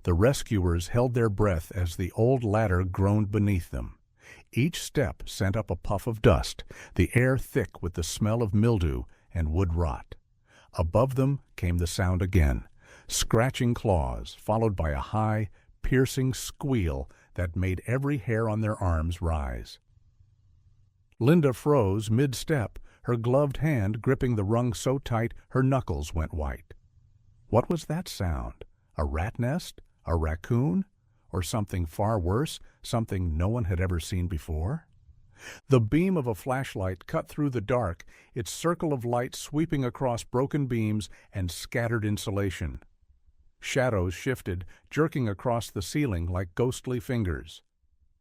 The rescuers held their breath as the old ladder groaned beneath them. Each step sent up a puff of dust, the air thick with the smell of mildew and wood rot. Above them came the sound again, scratching claws, followed by a high, piercing squeal that made every hair on their arms rise. Linda froze mid-step, her gloved hand gripping the rung so tight her knuckles went white. What was that sound? A rat nest? A raccoon? Or something far worse, something no one had ever seen before? The beam of a flashlight cut through the dark, its circle of light sweeping across broken beams and scattered insulation. Shadows shifted, jerking across the ceiling like ghostly fingers.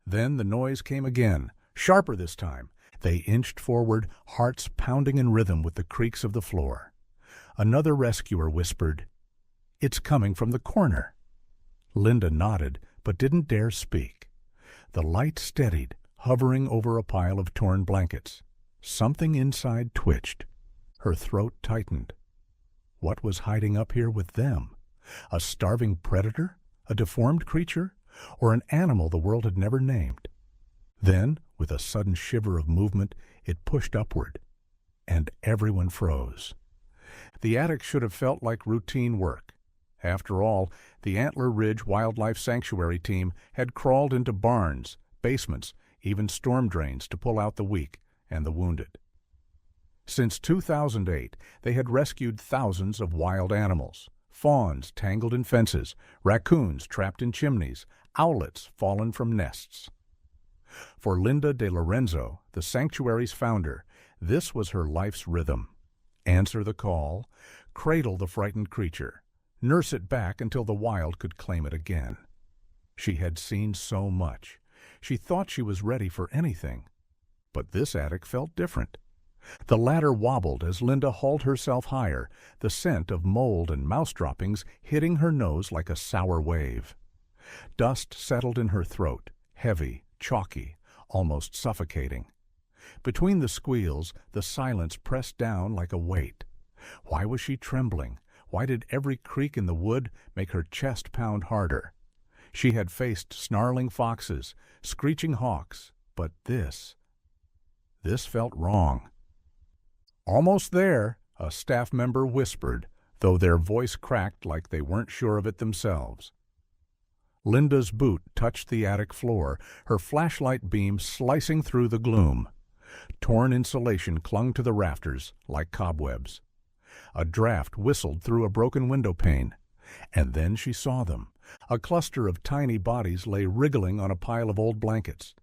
Then the noise came again, sharper this time. They inched forward, hearts pounding in rhythm with the creaks of the floor. Another rescuer whispered, "It's coming from the corner." Linda nodded, but didn't dare speak. The light steadied, hovering over a pile of torn blankets. Something inside twitched. Her throat tightened. What was hiding up here with them? A starving predator? A deformed creature? Or an animal the world had never named? Then, with a sudden shiver of movement, it pushed upward, and everyone froze. The attic should have felt like routine work. After all, the Antler Ridge Wildlife Sanctuary team had crawled into barns, basements, even storm drains to pull out the weak and the wounded. Since 2008, they had rescued thousands of wild animals. Fawns tangled in fences, raccoons trapped in chimneys, owlets fallen from nests. For Linda De Lorenzo, the sanctuary's founder, this was her life's rhythm. Answer the call, cradle the frightened creature, nurse it back until the wild could claim it again. She had seen so much. She thought she was ready for anything. But this attic felt different. The ladder wobbled as Linda hauled herself higher, the scent of mold and mouse droppings hitting her nose like a sour wave. Dust settled in her throat, heavy, chalky, almost suffocating. Between the squeals, the silence pressed down like a weight. Why was she trembling? Why did every creak in the wood make her chest pound harder? She had faced snarling foxes, screeching hawks, but this felt wrong. "Almost there," a staff member whispered, though their voice cracked like they weren't sure of it themselves. Linda's boot touched the attic floor, her flashlight beam slicing through the gloom. Torn insulation clung to the rafters like cobwebs. A draft whistled through a broken window pane, and then she saw them. A cluster of tiny bodies lay wriggling on a pile of old blankets.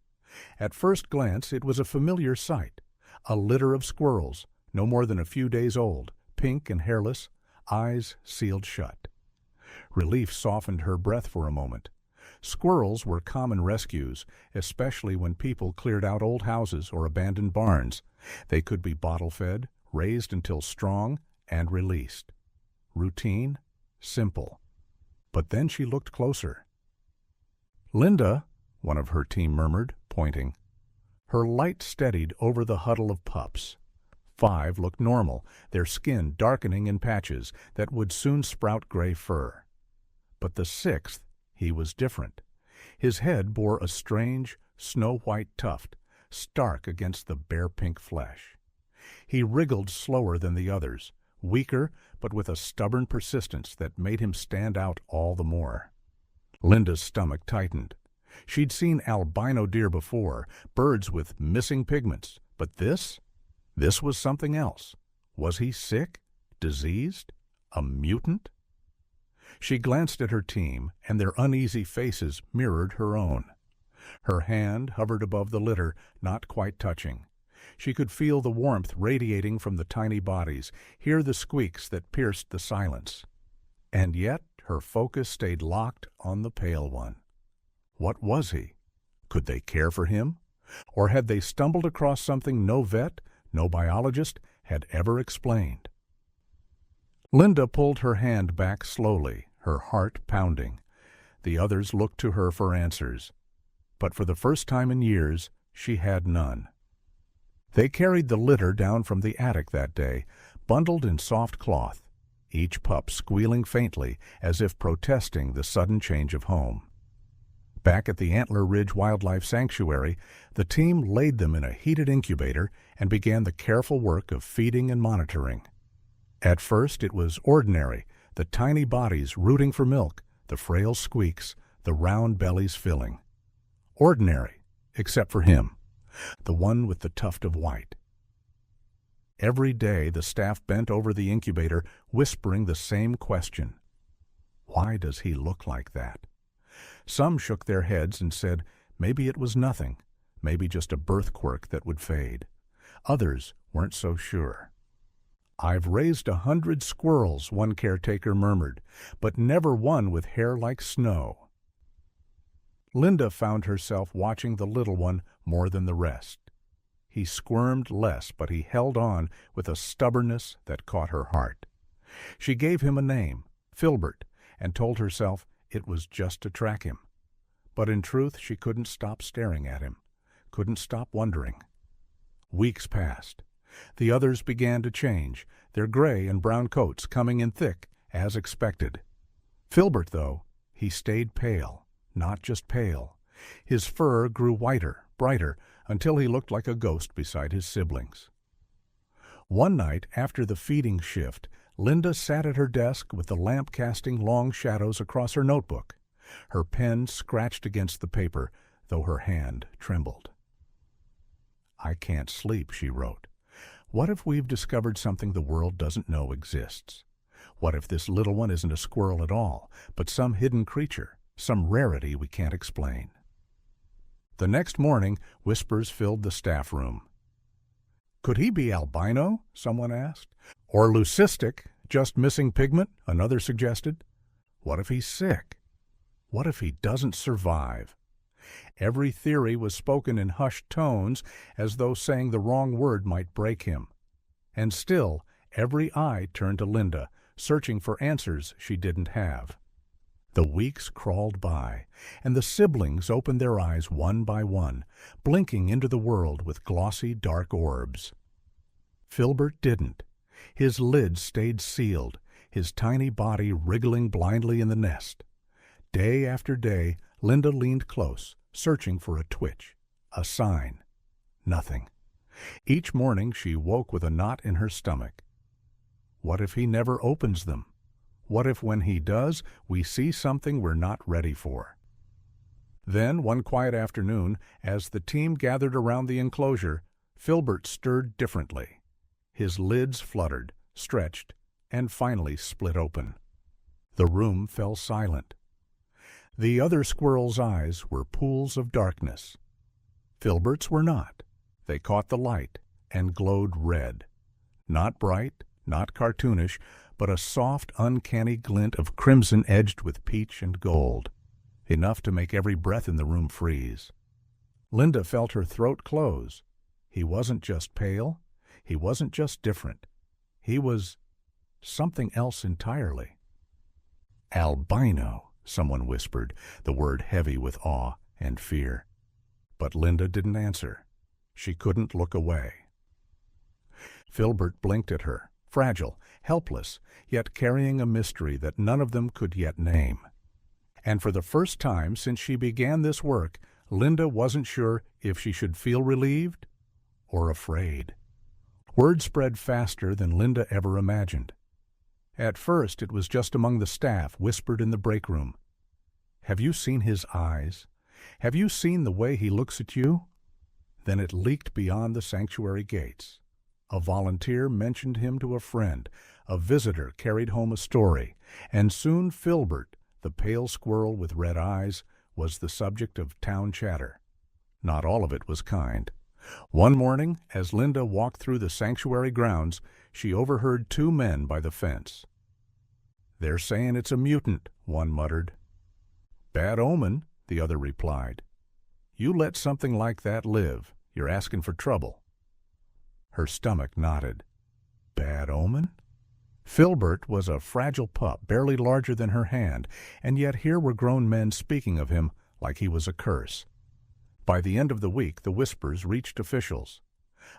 At first glance, it was a familiar sight. A litter of squirrels, no more than a few days old, pink and hairless, eyes sealed shut. Relief softened her breath for a moment. Squirrels were common rescues, especially when people cleared out old houses or abandoned barns. They could be bottle-fed, raised until strong, and released. Routine, simple. But then she looked closer. "Linda," one of her team murmured, pointing. Her light steadied over the huddle of pups. 5 looked normal, their skin darkening in patches that would soon sprout gray fur. But the 6th, he was different. His head bore a strange, snow-white tuft, stark against the bare pink flesh. He wriggled slower than the others, weaker but with a stubborn persistence that made him stand out all the more. Linda's stomach tightened. She'd seen albino deer before, birds with missing pigments, but this was something else. Was he sick? Diseased? A mutant? She glanced at her team, and their uneasy faces mirrored her own. Her hand hovered above the litter, not quite touching. She could feel the warmth radiating from the tiny bodies, hear the squeaks that pierced the silence. And yet her focus stayed locked on the pale one. What was he? Could they care for him? Or had they stumbled across something no vet, no biologist, had ever explained? Linda pulled her hand back slowly, her heart pounding. The others looked to her for answers. But for the first time in years, she had none. They carried the litter down from the attic that day, bundled in soft cloth. each pup squealing faintly as if protesting the sudden change of home. Back at the Antler Ridge Wildlife Sanctuary, the team laid them in a heated incubator and began the careful work of feeding and monitoring. At first it was ordinary, the tiny bodies rooting for milk, the frail squeaks, the round bellies filling. Ordinary, except for him, the one with the tuft of white. Every day the staff bent over the incubator, whispering the same question. Why does he look like that? Some shook their heads and said maybe it was nothing, maybe just a birth quirk that would fade. Others weren't so sure. "I've raised 100 squirrels," one caretaker murmured, "but never one with hair like snow." Linda found herself watching the little one more than the rest. He squirmed less, but he held on with a stubbornness that caught her heart. She gave him a name, Filbert, and told herself it was just to track him. But in truth, she couldn't stop staring at him, couldn't stop wondering. Weeks passed. The others began to change, their gray and brown coats coming in thick, as expected. Filbert, though, he stayed pale, not just pale. His fur grew whiter, brighter, until he looked like a ghost beside his siblings. One night, after the feeding shift, Linda sat at her desk with the lamp casting long shadows across her notebook. Her pen scratched against the paper, though her hand trembled. "I can't sleep," she wrote. "What if we've discovered something the world doesn't know exists? What if this little one isn't a squirrel at all, but some hidden creature, some rarity we can't explain?" The next morning, whispers filled the staff room. "Could he be albino?" someone asked. "Or leucistic, just missing pigment?" another suggested. "What if he's sick? What if he doesn't survive?" Every theory was spoken in hushed tones, as though saying the wrong word might break him. And still, every eye turned to Linda, searching for answers she didn't have. The weeks crawled by, and the siblings opened their eyes one by one, blinking into the world with glossy, dark orbs. Filbert didn't. His lids stayed sealed, his tiny body wriggling blindly in the nest. Day after day, Linda leaned close, searching for a twitch, a sign. Nothing. Each morning she woke with a knot in her stomach. What if he never opens them? What if when he does, we see something we're not ready for? Then, one quiet afternoon, as the team gathered around the enclosure, Filbert stirred differently. His lids fluttered, stretched, and finally split open. The room fell silent. The other squirrels' eyes were pools of darkness. Filbert's were not. They caught the light and glowed red. Not bright, not cartoonish, but a soft, uncanny glint of crimson edged with peach and gold, enough to make every breath in the room freeze. Linda felt her throat close. He wasn't just pale. He wasn't just different. He was something else entirely. "Albino," someone whispered, the word heavy with awe and fear. But Linda didn't answer. She couldn't look away. Filbert blinked at her, fragile, helpless, yet carrying a mystery that none of them could yet name. And for the first time since she began this work, Linda wasn't sure if she should feel relieved or afraid. Word spread faster than Linda ever imagined. At first it was just among the staff, whispered in the break room. "Have you seen his eyes? Have you seen the way he looks at you?" Then it leaked beyond the sanctuary gates. A volunteer mentioned him to a friend, a visitor carried home a story, and soon Filbert, the pale squirrel with red eyes, was the subject of town chatter. Not all of it was kind. One morning, as Linda walked through the sanctuary grounds, she overheard two men by the fence. "They're saying it's a mutant," one muttered. "Bad omen," the other replied. "You let something like that live, you're asking for trouble." Her stomach knotted. Bad omen? Filbert was a fragile pup, barely larger than her hand, and yet here were grown men speaking of him like he was a curse. By the end of the week, the whispers reached officials.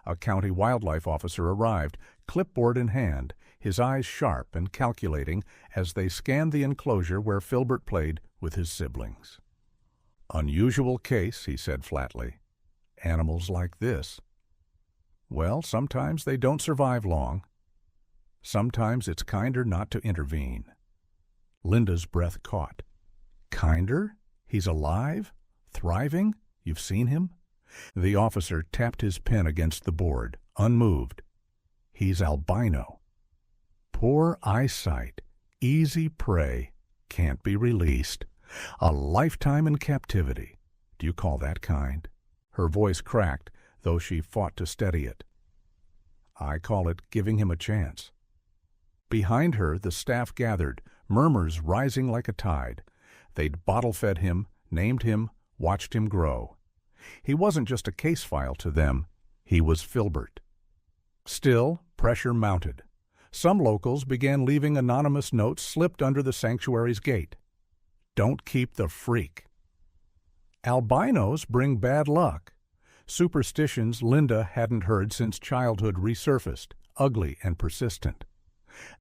A county wildlife officer arrived, clipboard in hand, his eyes sharp and calculating as they scanned the enclosure where Filbert played with his siblings. "Unusual case," he said flatly. "Animals like this. Well, sometimes they don't survive long. Sometimes it's kinder not to intervene." Linda's breath caught. "Kinder? He's alive? Thriving? You've seen him?" The officer tapped his pen against the board, unmoved. "He's albino. Poor eyesight. Easy prey. Can't be released. A lifetime in captivity. Do you call that kind?" Her voice cracked, though she fought to steady it. "I call it giving him a chance." Behind her, the staff gathered, murmurs rising like a tide. They'd bottle-fed him, named him, watched him grow. He wasn't just a case file to them. He was Filbert. Still, pressure mounted. Some locals began leaving anonymous notes slipped under the sanctuary's gate. "Don't keep the freak." "Albinos bring bad luck." Superstitions Linda hadn't heard since childhood resurfaced, ugly and persistent.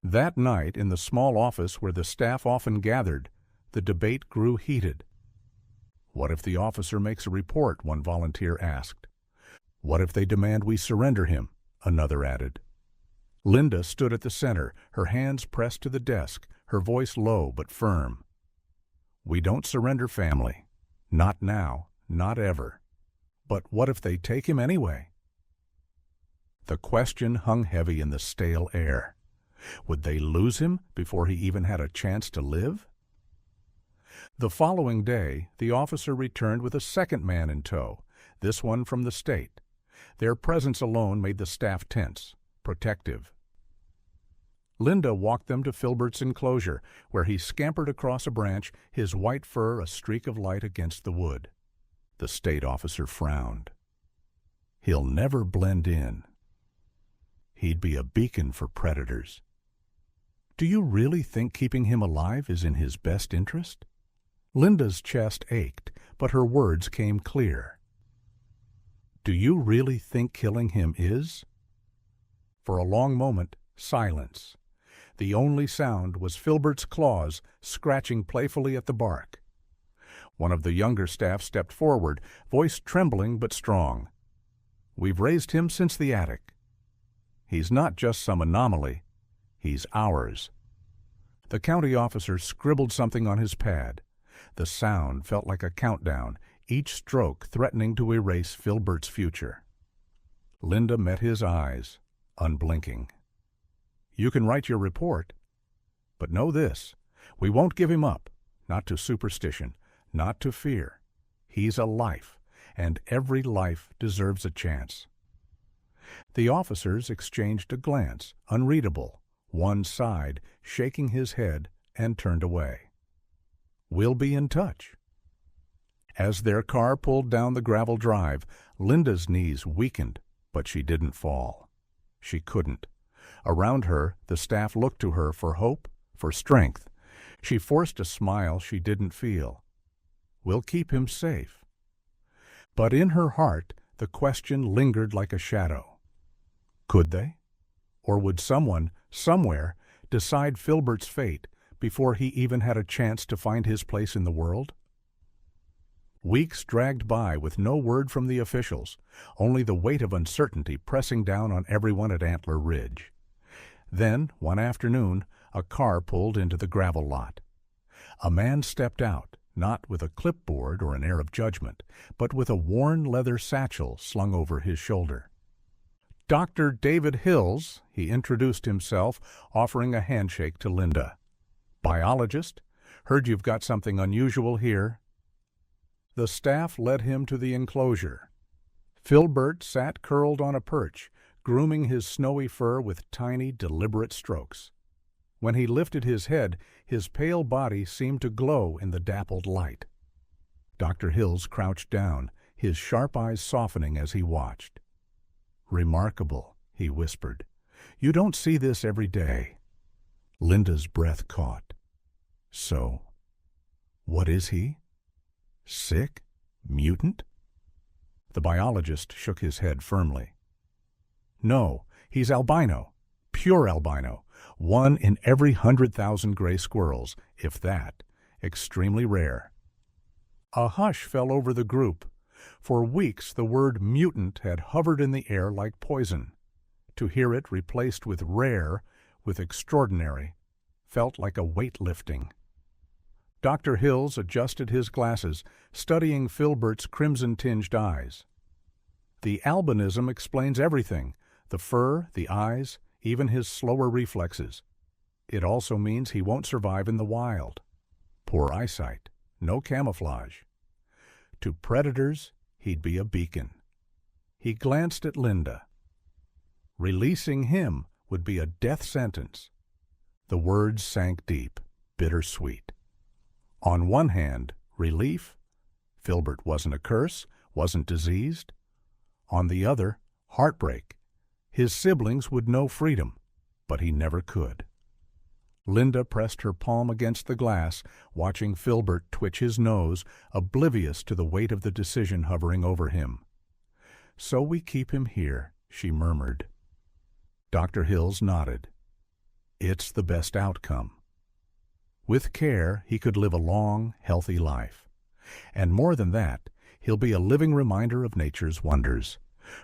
That night, in the small office where the staff often gathered, the debate grew heated. "What if the officer makes a report?" one volunteer asked. "What if they demand we surrender him?" another added. Linda stood at the center, her hands pressed to the desk, her voice low but firm. "We don't surrender family. Not now, not ever. But what if they take him anyway?" The question hung heavy in the stale air. Would they lose him before he even had a chance to live? The following day, the officer returned with a second man in tow, this one from the state. Their presence alone made the staff tense, protective. Linda walked them to Filbert's enclosure, where he scampered across a branch, his white fur a streak of light against the wood. The state officer frowned. "He'll never blend in. He'd be a beacon for predators." "Do you really think keeping him alive is in his best interest?" Linda's chest ached, but her words came clear. "Do you really think killing him is?" For a long moment, silence. The only sound was Filbert's claws scratching playfully at the bark. One of the younger staff stepped forward, voice trembling but strong. "We've raised him since the attic. He's not just some anomaly. He's ours." The county officer scribbled something on his pad. The sound felt like a countdown, each stroke threatening to erase Filbert's future. Linda met his eyes, unblinking. "You can write your report. But know this, we won't give him up, not to superstition, not to fear. He's a life, and every life deserves a chance." The officers exchanged a glance, unreadable. One sighed, shaking his head, and turned away. "We'll be in touch." As their car pulled down the gravel drive, Linda's knees weakened, but she didn't fall. She couldn't. Around her, the staff looked to her for hope, for strength. She forced a smile she didn't feel. "We'll keep him safe." But in her heart, the question lingered like a shadow. Could they? Or would someone, somewhere, decide Filbert's fate before he even had a chance to find his place in the world? Weeks dragged by with no word from the officials, only the weight of uncertainty pressing down on everyone at Antler Ridge. Then, one afternoon, a car pulled into the gravel lot. A man stepped out, not with a clipboard or an air of judgment, but with a worn leather satchel slung over his shoulder. "Dr. David Hills," he introduced himself, offering a handshake to Linda. "Biologist. Heard you've got something unusual here." The staff led him to the enclosure. Filbert sat curled on a perch, grooming his snowy fur with tiny, deliberate strokes. When he lifted his head, his pale body seemed to glow in the dappled light. Dr. Hills crouched down, his sharp eyes softening as he watched. "Remarkable," he whispered. "You don't see this every day." Linda's breath caught. "So, what is he? Sick? Mutant?" The biologist shook his head firmly. "No, he's albino. Pure albino. 1 in every 100,000 gray squirrels, if that, extremely rare. A hush fell over the group. For weeks the word mutant had hovered in the air like poison. To hear it replaced with rare, with extraordinary, felt like a weight lifting. Dr. Hills adjusted his glasses, studying Filbert's crimson-tinged eyes. The albinism explains everything, the fur, the eyes, even his slower reflexes. It also means he won't survive in the wild. Poor eyesight, no camouflage. To predators, he'd be a beacon. He glanced at Linda. Releasing him would be a death sentence. The words sank deep, bittersweet. On one hand, relief. Filbert wasn't a curse, wasn't diseased. On the other, heartbreak. His siblings would know freedom, but he never could. Linda pressed her palm against the glass, watching Filbert twitch his nose, oblivious to the weight of the decision hovering over him. "So we keep him here," she murmured. Dr. Hills nodded. "It's the best outcome. With care, he could live a long, healthy life. And more than that, he'll be a living reminder of nature's wonders,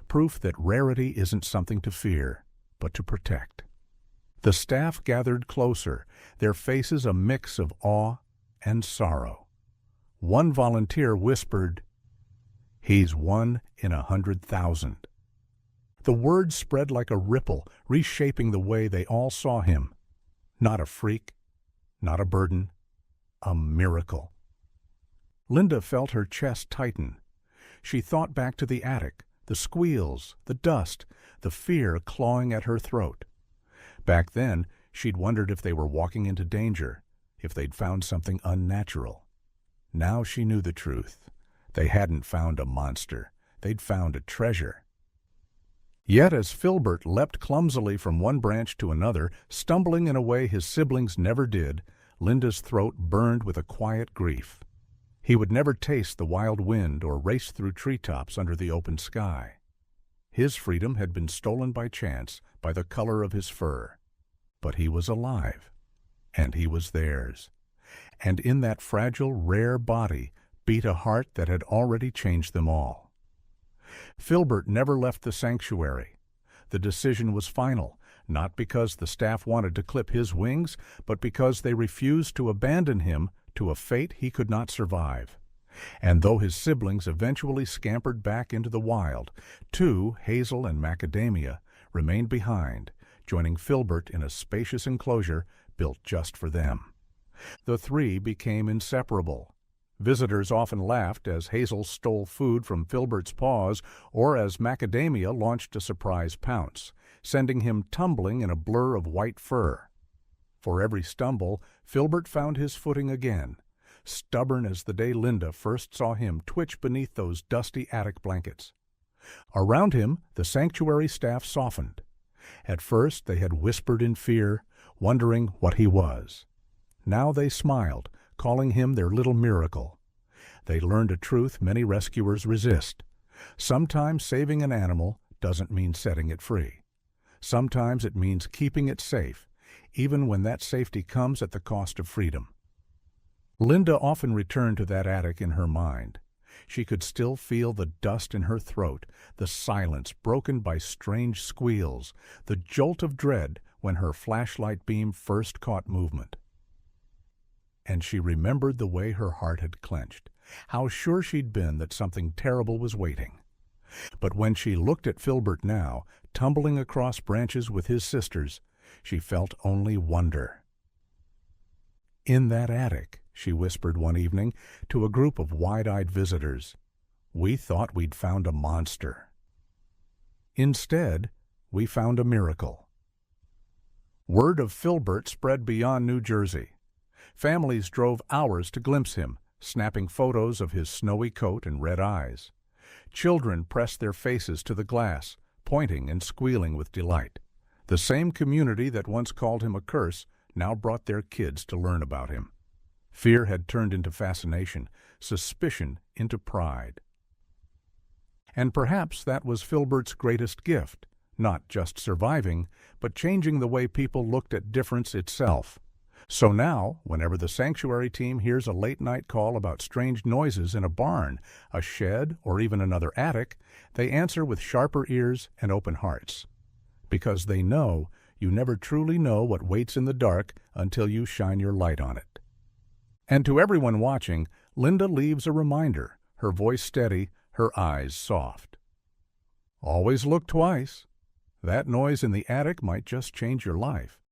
proof that rarity isn't something to fear, but to protect." The staff gathered closer, their faces a mix of awe and sorrow. One volunteer whispered, "He's 1 in 100,000. The word spread like a ripple, reshaping the way they all saw him. Not a freak, not a burden, a miracle. Linda felt her chest tighten. She thought back to the attic, the squeals, the dust, the fear clawing at her throat. Back then, she'd wondered if they were walking into danger, if they'd found something unnatural. Now she knew the truth. They hadn't found a monster. They'd found a treasure. Yet as Filbert leapt clumsily from one branch to another, stumbling in a way his siblings never did, Linda's throat burned with a quiet grief. He would never taste the wild wind or race through treetops under the open sky. His freedom had been stolen by chance, by the color of his fur. But he was alive, and he was theirs. And in that fragile, rare body beat a heart that had already changed them all. Filbert never left the sanctuary. The decision was final, not because the staff wanted to clip his wings, but because they refused to abandon him to a fate he could not survive. And though his siblings eventually scampered back into the wild, 2, Hazel and Macadamia, remained behind, joining Filbert in a spacious enclosure built just for them. The 3 became inseparable. Visitors often laughed as Hazel stole food from Filbert's paws or as Macadamia launched a surprise pounce, sending him tumbling in a blur of white fur. For every stumble, Filbert found his footing again, stubborn as the day Linda first saw him twitch beneath those dusty attic blankets. Around him, the sanctuary staff softened. At first they had whispered in fear, wondering what he was. Now they smiled, calling him their little miracle. They learned a truth many rescuers resist. Sometimes saving an animal doesn't mean setting it free. Sometimes it means keeping it safe, even when that safety comes at the cost of freedom. Linda often returned to that attic in her mind. She could still feel the dust in her throat, the silence broken by strange squeals, the jolt of dread when her flashlight beam first caught movement. And she remembered the way her heart had clenched, how sure she'd been that something terrible was waiting. But when she looked at Filbert now, tumbling across branches with his sisters, she felt only wonder. "In that attic," she whispered one evening to a group of wide-eyed visitors, "we thought we'd found a monster. Instead, we found a miracle." Word of Filbert spread beyond New Jersey. Families drove hours to glimpse him, snapping photos of his snowy coat and red eyes. Children pressed their faces to the glass, pointing and squealing with delight. The same community that once called him a curse now brought their kids to learn about him. Fear had turned into fascination, suspicion into pride. And perhaps that was Filbert's greatest gift, not just surviving, but changing the way people looked at difference itself. So now, whenever the sanctuary team hears a late-night call about strange noises in a barn, a shed, or even another attic, they answer with sharper ears and open hearts. Because they know you never truly know what waits in the dark until you shine your light on it. And to everyone watching, Linda leaves a reminder, her voice steady, her eyes soft. Always look twice. That noise in the attic might just change your life.